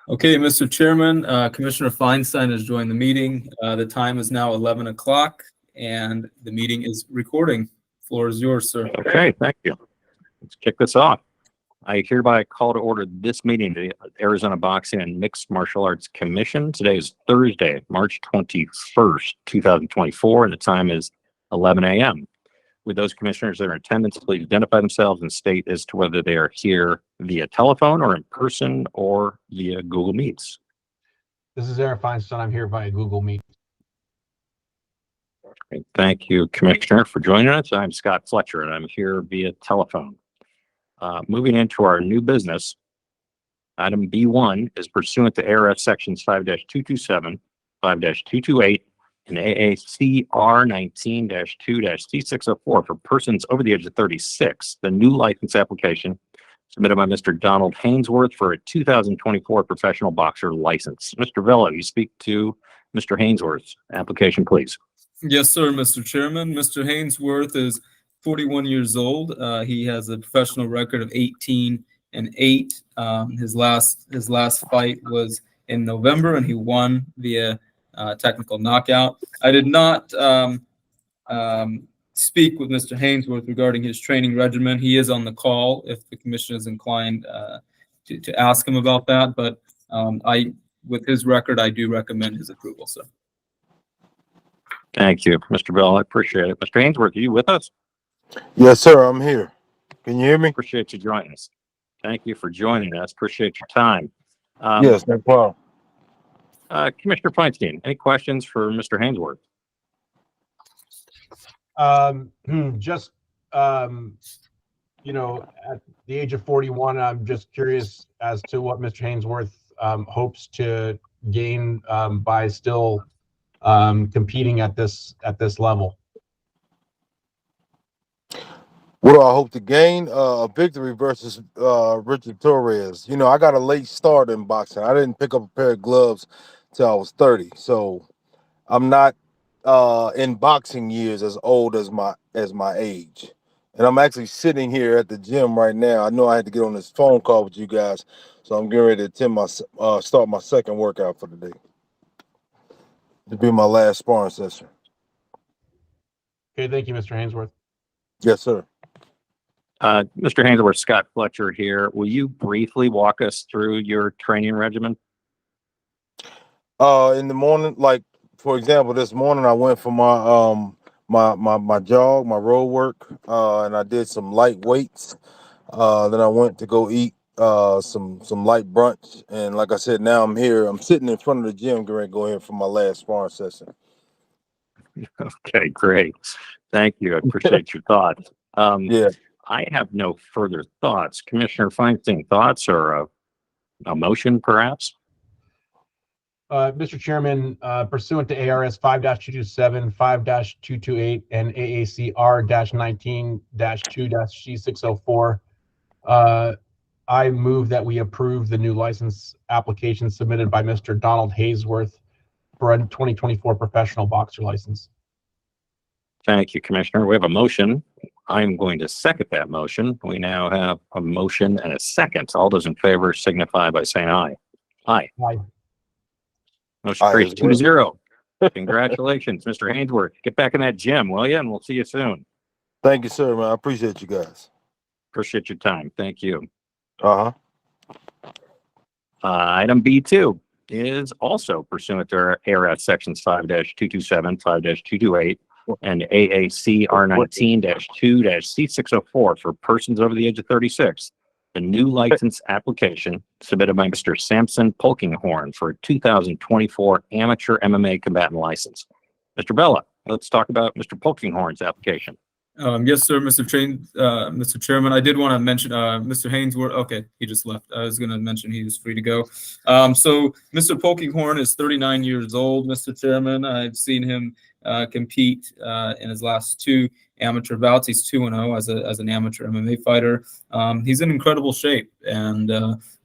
Okay, Mr. Chairman, Commissioner Feinstein has joined the meeting. The time is now 11 o'clock and the meeting is recording. Floor is yours, sir. Okay, thank you. Let's kick this off. I hereby call to order this meeting, the Arizona Boxing and Mixed Martial Arts Commission. Today is Thursday, March 21st, 2024, and the time is 11 a.m. With those commissioners that are in attendance, please identify themselves and state as to whether they are here via telephone or in person or via Google Meets. This is Aaron Feinstein. I'm here via Google Meet. Okay, thank you, Commissioner, for joining us. I'm Scott Fletcher, and I'm here via telephone. Moving into our new business, item B1 is pursuant to ARS Sections 5-227, 5-228, and AACR 19-2-C604 for persons over the age of 36. The new license application submitted by Mr. Donald Hainsworth for a 2024 professional boxer license. Mr. Vella, you speak to Mr. Hainsworth's application, please. Yes, sir, Mr. Chairman. Mr. Hainsworth is 41 years old. He has a professional record of 18-8. His last fight was in November, and he won via technical knockout. I did not speak with Mr. Hainsworth regarding his training regimen. He is on the call if the commission is inclined to ask him about that. But with his record, I do recommend his approval, sir. Thank you, Mr. Bell. I appreciate it. Mr. Hainsworth, are you with us? Yes, sir. I'm here. Can you hear me? Appreciate you joining us. Thank you for joining us. Appreciate your time. Yes, no problem. Commissioner Feinstein, any questions for Mr. Hainsworth? At the age of 41, I'm just curious as to what Mr. Hainsworth hopes to gain by still competing at this level. What do I hope to gain? A victory versus Richard Torres. You know, I got a late start in boxing. I didn't pick up a pair of gloves till I was 30. So I'm not in boxing years as old as my age. And I'm actually sitting here at the gym right now. I know I had to get on this phone call with you guys, so I'm getting ready to attend start my second workout for the day. To be my last sparring session. Okay, thank you, Mr. Hainsworth. Yes, sir. Mr. Hainsworth, Scott Fletcher here. Will you briefly walk us through your training regimen? In the morning, like for example, this morning I went for my my jog, my road work, and I did some light weights. Then I went to go eat some light brunch, and like I said, now I'm here. I'm sitting in front of the gym, getting ready to go in for my last sparring session. Okay, great. Thank you. I appreciate your thoughts. Yeah. I have no further thoughts. Commissioner Feinstein, thoughts or a motion, perhaps? Mr. Chairman, pursuant to ARS 5-227, 5-228, and AACR 19-2-C604, I move that we approve the new license application submitted by Mr. Donald Hainsworth for a 2024 professional boxer license. Thank you, Commissioner. We have a motion. I'm going to second that motion. We now have a motion and a second. All those in favor signify by saying aye. Aye. Aye. Motion carries 2-0. Congratulations, Mr. Hainsworth. Get back in that gym, will you? And we'll see you soon. Thank you, sir, man. I appreciate you guys. Appreciate your time. Thank you. Item B2 is also pursuant to ARS Sections 5-227, 5-228, and AACR 19-2-C604 for persons over the age of 36. The new license application submitted by Mr. Samson Polkinghorn for a 2024 amateur MMA combatant license. Mr. Bella, let's talk about Mr. Polkinghorn's application. Yes, sir, Mr. Chairman. I did want to mention Mr. Hainsworth. Okay, he just left. I was going to mention he was free to go. So Mr. Polkinghorn is 39 years old, Mr. Chairman. I've seen him compete in his last two amateur bouts. He's 2-0 as an amateur MMA fighter. He's in incredible shape, and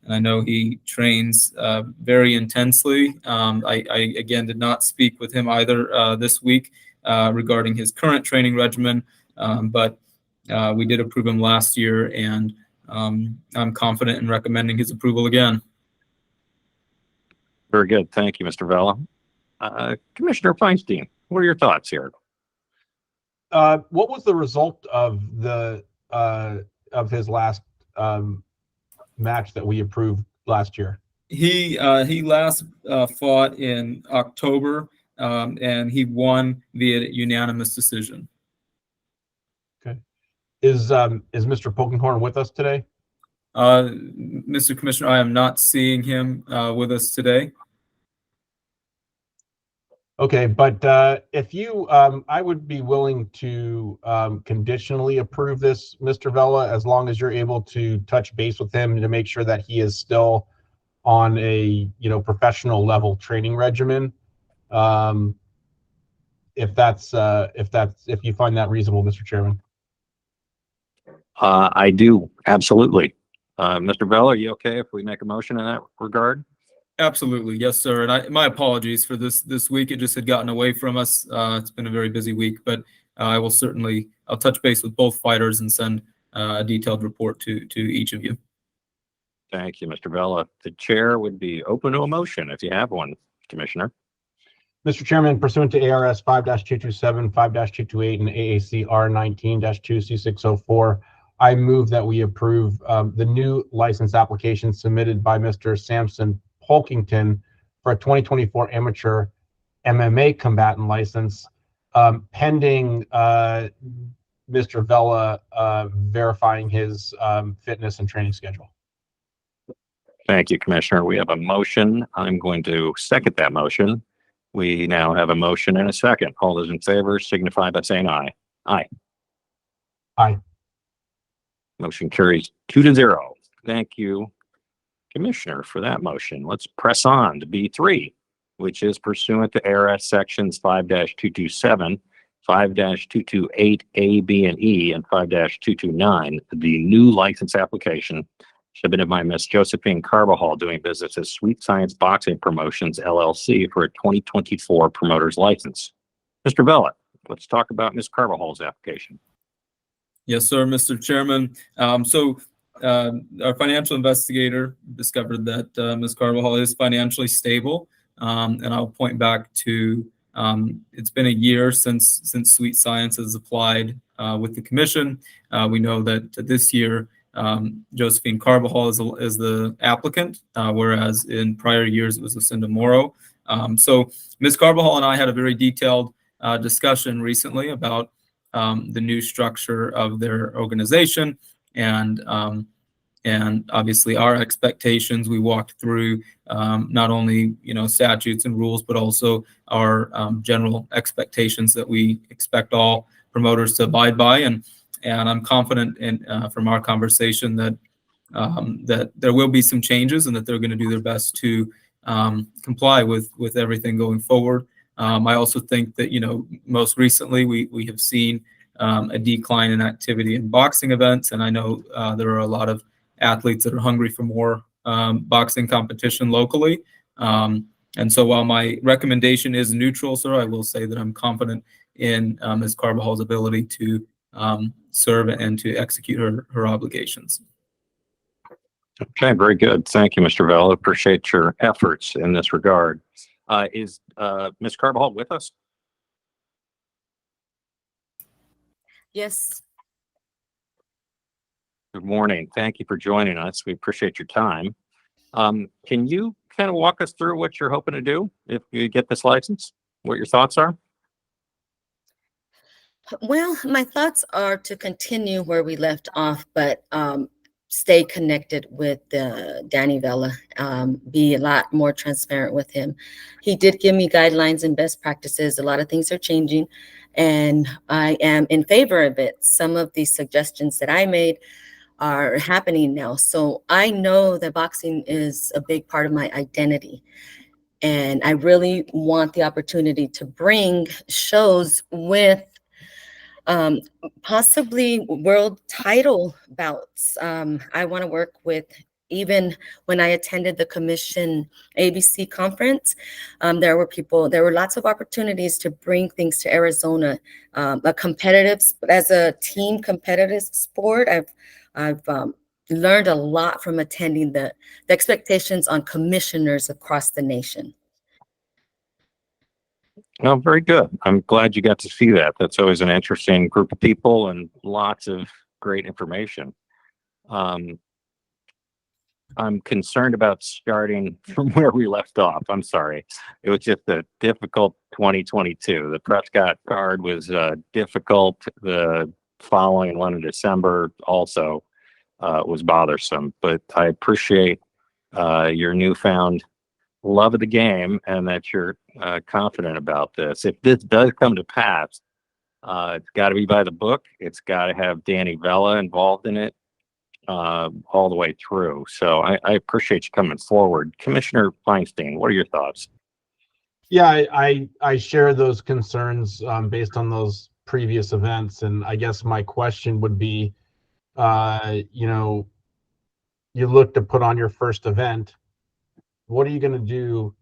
I know he trains very intensely. I again did not speak with him either this week regarding his current training regimen. But we did approve him last year, and I'm confident in recommending his approval again. Very good. Thank you, Mr. Vella. Commissioner Feinstein, what are your thoughts here? What was the result of his last match that we approved last year? He last fought in October, and he won via unanimous decision. Okay. Is Mr. Polkinghorn with us today? Mr. Commissioner, I am not seeing him with us today. Okay, but if you, I would be willing to conditionally approve this, Mr. Vella, as long as you're able to touch base with him to make sure that he is still on a professional level training regimen. If you find that reasonable, Mr. Chairman. I do, absolutely. Mr. Vella, are you okay if we make a motion in that regard? Absolutely, yes, sir. And my apologies for this week. It just had gotten away from us. It's been a very busy week, but I'll touch base with both fighters and send a detailed report to each of you. Thank you, Mr. Vella. The chair would be open to a motion if you have one, Commissioner. Mr. Chairman, pursuant to ARS 5-227, 5-228, and AACR 19-2C604, I move that we approve the new license application submitted by Mr. Samson Polkington for a 2024 amateur MMA combatant license, pending Mr. Vella verifying his fitness and training schedule. Thank you, Commissioner. We have a motion. I'm going to second that motion. We now have a motion and a second. All those in favor signify by saying aye. Aye. Aye. Motion carries 2-0. Thank you, Commissioner, for that motion. Let's press on to B3, which is pursuant to ARS sections 5-227, 5-228 A, B, and E, and 5-229, the new license application submitted by Ms. Josephine Carbajal, doing business as Sweet Science Boxing Promotions, LLC, for a 2024 promoter's license. Mr. Vella, let's talk about Ms. Carvajal's application. Yes, sir, Mr. Chairman. Our financial investigator discovered that Ms. Carbajal is financially stable, and I'll point back to it's been a year since Sweet Science has applied with the commission. We know that this year Josephine Carbajal is the applicant, whereas in prior years it was Lucinda Morrow. So Ms. Carbajal and I had a very detailed discussion recently about the new structure of their organization, and obviously our expectations. We walked through not only statutes and rules, but also our general expectations that we expect all promoters to abide by, and I'm confident in from our conversation that that there will be some changes and that they're going to do their best to comply with everything going forward. I also think that most recently we have seen a decline in activity in boxing events, and I know there are a lot of athletes that are hungry for more boxing competition locally. And so while my recommendation is neutral, sir, I will say that I'm confident in Ms. Carvajal's ability to serve and to execute her obligations. Okay, very good. Thank you, Mr. Vella. Appreciate your efforts in this regard. Is Ms. Carbajal with us? Yes. Good morning. Thank you for joining us. We appreciate your time. Can you kind of walk us through what you're hoping to do if you get this license? What your thoughts are? Well, my thoughts are to continue where we left off, but stay connected with Danny Vella, be a lot more transparent with him. He did give me guidelines and best practices. A lot of things are changing, and I am in favor of it. Some of these suggestions that I made are happening now. So I know that boxing is a big part of my identity. And I really want the opportunity to bring shows with possibly world title bouts. I want to work with, even when I attended the commission ABC conference, there were lots of opportunities to bring things to Arizona, as a team competitive sport. I've learned a lot from attending the expectations on commissioners across the nation. Well, very good. I'm glad you got to see that. That's always an interesting group of people and lots of great information. I'm concerned about starting from where we left off. I'm sorry. It was just a difficult 2022. The Prescott card was difficult. The following one in December also was bothersome. But I appreciate your newfound love of the game and that you're confident about this. If this does come to pass, it's got to be by the book. It's got to have Danny Vella involved in it all the way through. So I appreciate you coming forward. Commissioner Feinstein, what are your thoughts? Yeah, I share those concerns based on those previous events, and I guess my question would be, you know, you look to put on your first event. What are you going to do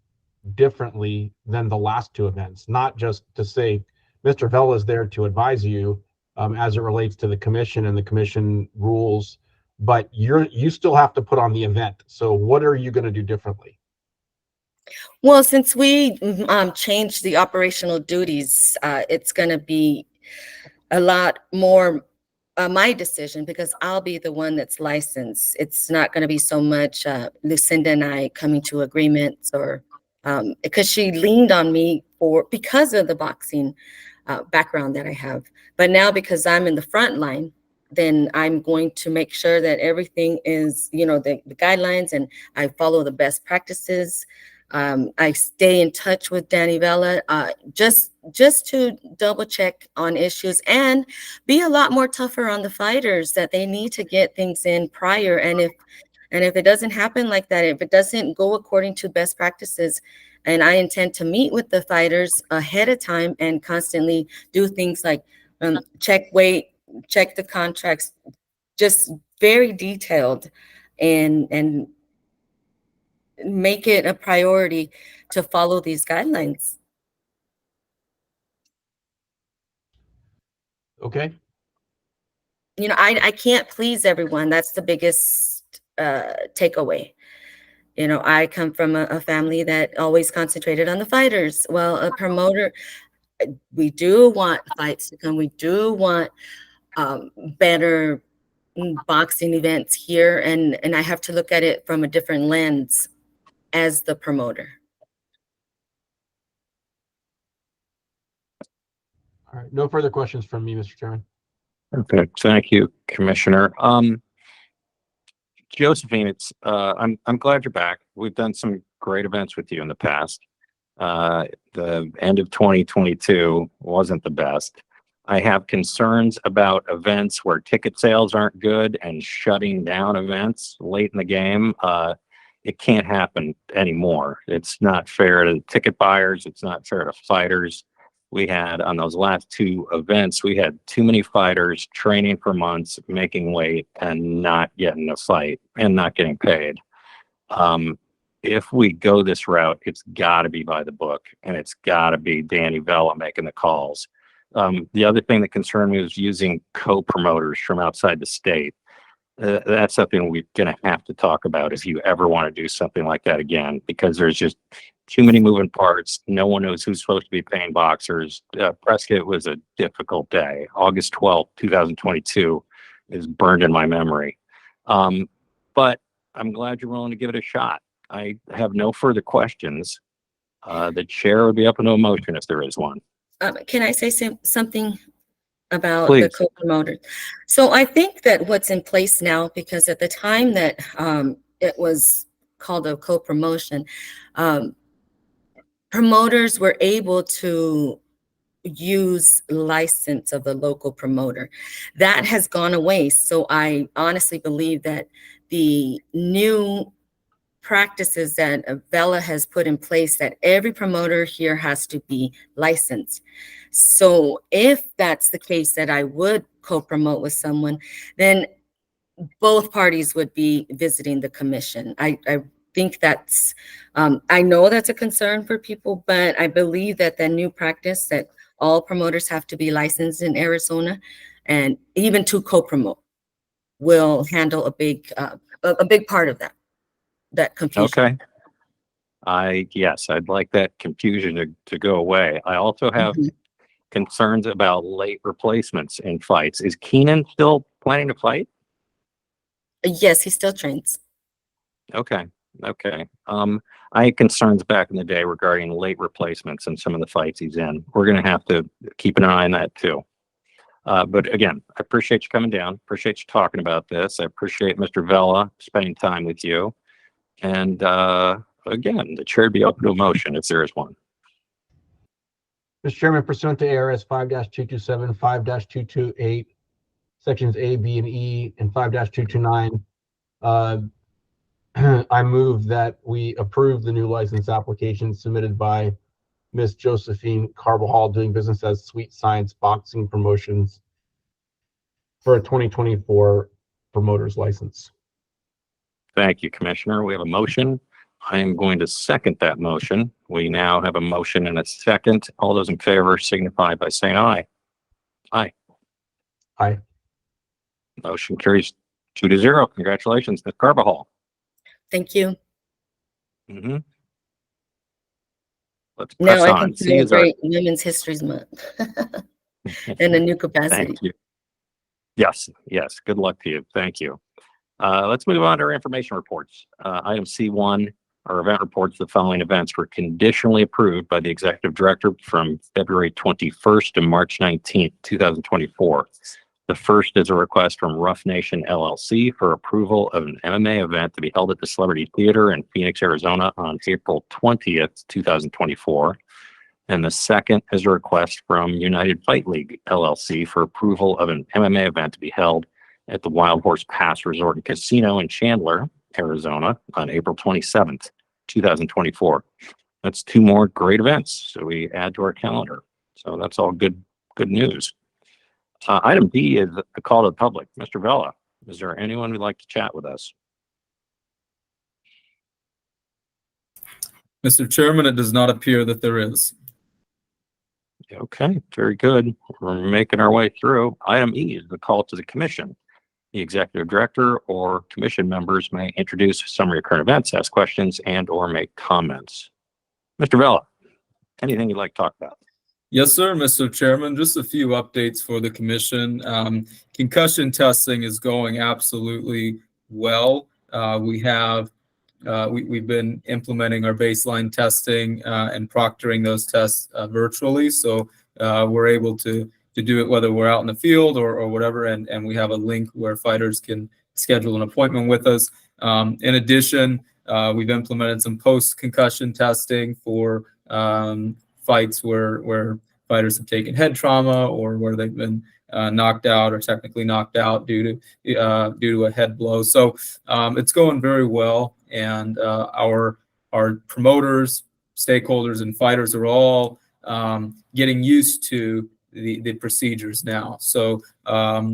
differently than the last two events? Not just to say Mr. Vella is there to advise you as it relates to the commission and the commission rules, but you still have to put on the event. So what are you going to do differently? Well, since we changed the operational duties, it's going to be a lot more my decision, because I'll be the one that's licensed. It's not going to be so much Lucinda and I coming to agreements, or because she leaned on me because of the boxing background that I have. But now, because I'm in the front line, then I'm going to make sure that everything is, you know, the guidelines, and I follow the best practices. I stay in touch with Danny Vella just to double check on issues and be a lot more tougher on the fighters, that they need to get things in prior. And if it doesn't happen like that, if it doesn't go according to best practices, and I intend to meet with the fighters ahead of time and constantly do things like check weight, check the contracts, just very detailed, and make it a priority to follow these guidelines. Okay. You know, I can't please everyone. That's the biggest takeaway. You know, I come from a family that always concentrated on the fighters. Well, a promoter, we do want fights to come. We do want better boxing events here. And I have to look at it from a different lens as the promoter. All right. No further questions from me, Mr. Chairman. Okay, thank you, Commissioner. Josephine, I'm glad you're back. We've done some great events with you in the past. The end of 2022 wasn't the best. I have concerns about events where ticket sales aren't good and shutting down events late in the game. It can't happen anymore. It's not fair to ticket buyers. It's not fair to fighters. We had, on those last two events, we had too many fighters training for months, making weight, and not getting a fight and not getting paid. If we go this route, it's got to be by the book, and it's got to be Danny Vella making the calls. The other thing that concerned me was using co-promoters from outside the state. That's something we're going to have to talk about if you ever want to do something like that again, because there's just too many moving parts. No one knows who's supposed to be paying boxers. Prescott was a difficult day. August 12th, 2022 is burned in my memory. But I'm glad you're willing to give it a shot. I have no further questions. The chair would be up into a motion if there is one. Can I say something about Please. the co-promoters? So I think that what's in place now, because at the time that it was called a co-promotion, promoters were able to use license of the local promoter. That has gone away. So I honestly believe that the new practices that Vella has put in place, that every promoter here has to be licensed. So if that's the case, that I would co-promote with someone, then both parties would be visiting the commission. I think that's, I know that's a concern for people, but I believe that the new practice that all promoters have to be licensed in Arizona, and even to co-promote. will handle a big part of that confusion. Okay. Yes, I'd like that confusion to go away. I also have Mhm. concerns about late replacements in fights. Is Keenan still planning to fight? Yes, he still trains. Okay. Okay. I had concerns back in the day regarding late replacements in some of the fights he's in. We're going to have to keep an eye on that too. But again, I appreciate you coming down. Appreciate you talking about this. I appreciate Mr. Vella spending time with you. And again, the chair would be open to a motion if there is one. Mr. Chairman, pursuant to ARS 5-227, 5-228, sections A, B, and E, and 5-229, I move that we approve the new license application submitted by Ms. Josephine Carbajal, doing business as Sweet Science Boxing Promotions, for a 2024 promoter's license. Thank you, Commissioner. We have a motion. I am going to second that motion. We now have a motion and a second. All those in favor signify by saying aye. Aye. Aye. Motion carries 2-0. Congratulations, Ms. Carbajal. Thank you. Mm-hmm. Let's press Now I on. can C is our celebrate Women's History Month in a new capacity. Thank you. Yes, yes. Good luck to you. Thank you. Let's move on to our information reports. Item C1, our event reports. The following events were conditionally approved by the executive director from February 21st to March 19th, 2024. The first is a request from Rough Nation LLC for approval of an MMA event to be held at the Celebrity Theater in Phoenix, Arizona on April 20th, 2024. And the second is a request from United Fight League LLC for approval of an MMA event to be held at the Wild Horse Pass Resort and Casino in Chandler, Arizona on April 27th, 2024. That's two more great events. So we add to our calendar. So that's all good news. Item B is the call to the public. Mr. Vella, is there anyone who'd like to chat with us? Mr. Chairman, it does not appear that there is. Okay, very good. We're making our way through. Item E is the call to the commission. The executive director or commission members may introduce a summary of current events, ask questions, and or make comments. Mr. Vella, anything you'd like to talk about? Yes, sir, Mr. Chairman. Just a few updates for the commission. Concussion testing is going absolutely well. We've been implementing our baseline testing and proctoring those tests virtually. So we're able to do it whether we're out in the field or whatever. And we have a link where fighters can schedule an appointment with us. In addition, we've implemented some post-concussion testing for fights where fighters have taken head trauma or where they've been knocked out or technically knocked out due to a head blow. So it's going very well, and our promoters, stakeholders, and fighters are all getting used to the procedures now. So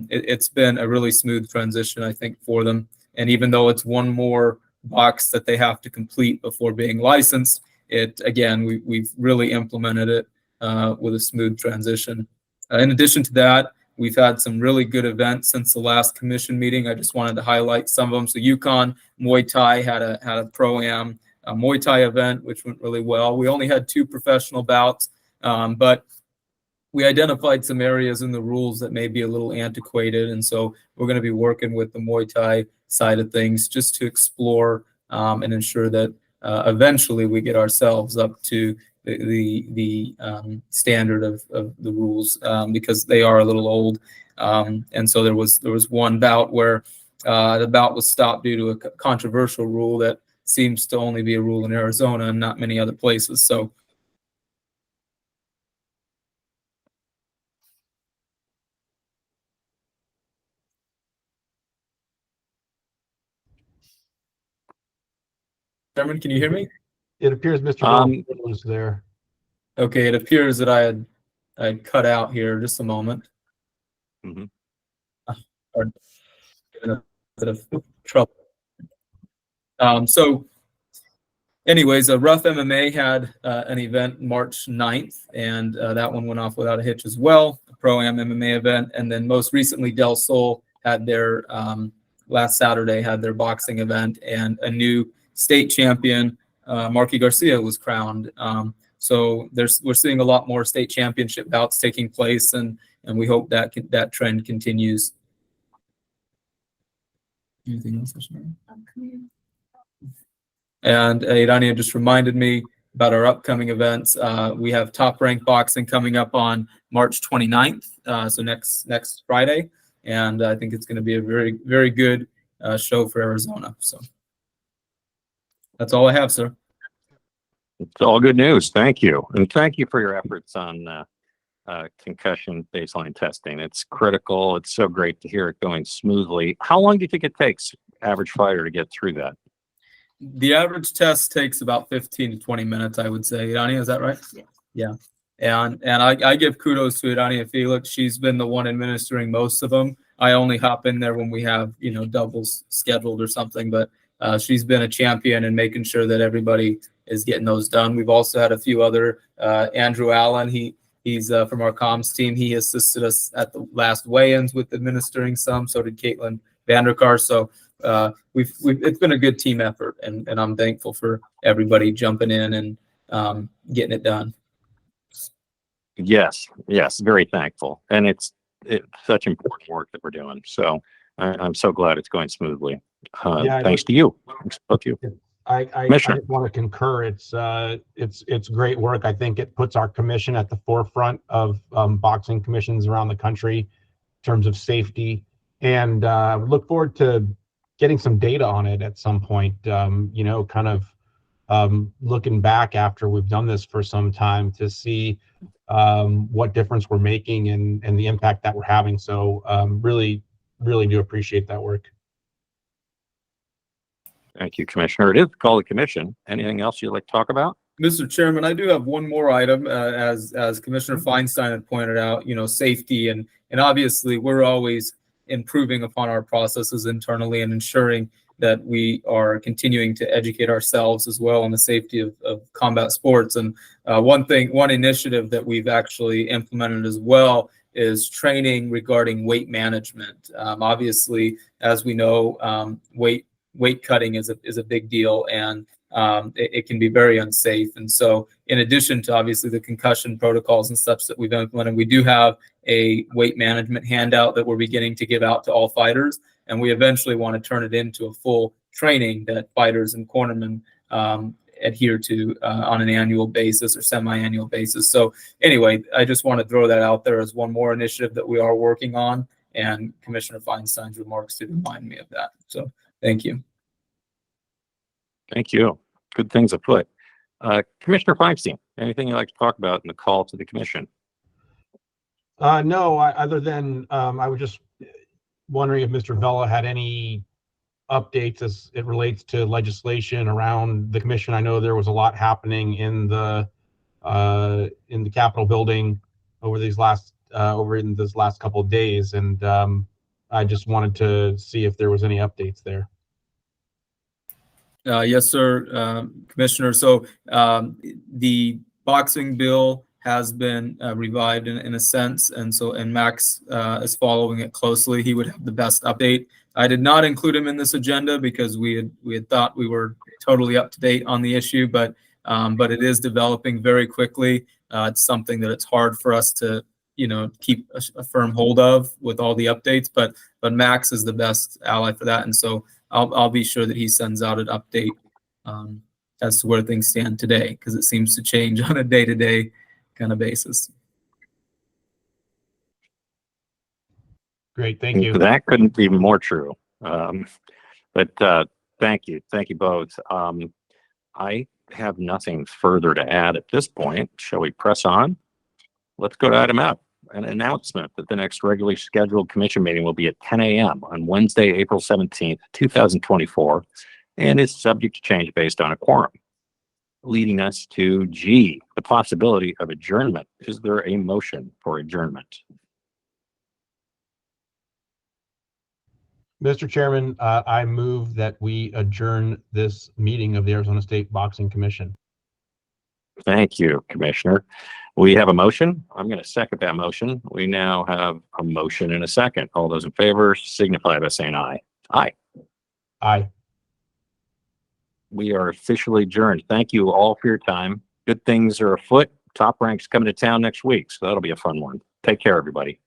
it's been a really smooth transition, I think, for them. And even though it's one more box that they have to complete before being licensed, we've really implemented it with a smooth transition. In addition to that, we've had some really good events since the last commission meeting. I just wanted to highlight some of them. So Yukon Muay Thai had a Pro-Am Muay Thai event, which went really well. We only had 2 professional bouts, but we identified some areas in the rules that may be a little antiquated. And so we're going to be working with the Muay Thai side of things just to explore and ensure that eventually we get ourselves up to the standard of the rules because they are a little old. And so there was one bout where the bout was stopped due to a controversial rule that seems to only be a rule in Arizona and not many other places. So Chairman, can you hear me? It appears Mr. Vella was there. Okay, it appears that I had cut out here. Just a moment. Mhm. In a bit of trouble. So anyways, Rough MMA had an event March 9th, and that one went off without a hitch as well, a Pro-Am MMA event. And then most recently, Del Sol had their last Saturday had their boxing event, and a new state champion, Marky Garcia, was crowned. So we're seeing a lot more state championship bouts taking place, and we hope that that trend continues. Anything else? And Irania just reminded me about our upcoming events. We have Top Rank Boxing coming up on March 29th, so next Friday, and I think it's going to be a very, very good show for Arizona. So that's all I have, sir. It's all good news. Thank you. And thank you for your efforts on concussion baseline testing. It's critical. It's so great to hear it going smoothly. How long do you think it takes average fighter to get through that? The average test takes about 15 to 20 minutes, I would say. Irania, is that right? Yeah. And I give kudos to Irania Felix. She's been the one administering most of them. I only hop in there when we have, doubles scheduled or something, but she's been a champion in making sure that everybody is getting those done. We've also had a few other, Andrew Allen, he's from our comms team. He assisted us at the last weigh-ins with administering some. So did Caitlin Vanderkar. So it's been a good team effort, and I'm thankful for everybody jumping in and getting it done. Yes, very thankful. And it's such important work that we're doing. So I'm so glad it's going smoothly. Thanks to you. Thanks to both of you. I want to concur. It's great work. I think it puts our commission at the forefront of boxing commissions around the country in terms of safety, and look forward to getting some data on it at some point. Looking back after we've done this for some time to see what difference we're making and the impact that we're having. So really do appreciate that work. Thank you, Commissioner. It is called the commission. Anything else you'd like to talk about? Mr. Chairman, I do have one more item. As Commissioner Feinstein had pointed out, safety, and obviously we're always improving upon our processes internally and ensuring that we are continuing to educate ourselves as well on the safety of combat sports. And one initiative that we've actually implemented as well is training regarding weight management. Obviously, as we know, weight cutting is a big deal, and it can be very unsafe. And so in addition to obviously the concussion protocols and such that we've implemented, we do have a weight management handout that we're beginning to give out to all fighters. And we eventually want to turn it into a full training that fighters and cornermen adhere to on an annual basis or semi-annual basis. So anyway, I just want to throw that out there as one more initiative that we are working on, and Commissioner Feinstein's remarks did remind me of that. So thank you. Thank you. Good things afoot. Commissioner Feinstein, anything you'd like to talk about in the call to the commission? No, other than I was just wondering if Mr. Vella had any updates as it relates to legislation around the commission. I know there was a lot happening in the Capitol building over this last couple of days, and I just wanted to see if there was any updates there. Yes, sir, Commissioner. So the boxing bill has been revived in a sense, and Max is following it closely. He would have the best update. I did not include him in this agenda because we had thought we were totally up to date on the issue, but it is developing very quickly. It's something that it's hard for us to keep a firm hold of with all the updates, but Max is the best ally for that, and so I'll be sure that he sends out an update as to where things stand today, because it seems to change on a day-to-day kind of basis. Great, thank you. That couldn't be more true. But thank you both. I have nothing further to add at this point. Shall we press on? Let's go to item F, an announcement that the next regularly scheduled commission meeting will be at 10 a.m. on Wednesday, April 17th, 2024, and is subject to change based on a quorum. Leading us to G, the possibility of adjournment. Is there a motion for adjournment? Mr. Chairman, I move that we adjourn this meeting of the Arizona State Boxing Commission. Thank you, Commissioner. We have a motion. I'm going to second that motion. We now have a motion and a second. All those in favor signify by saying aye. Aye. Aye. We are officially adjourned. Thank you all for your time. Good things are afoot. Top Rank's coming to town next week, so that'll be a fun one. Take care, everybody.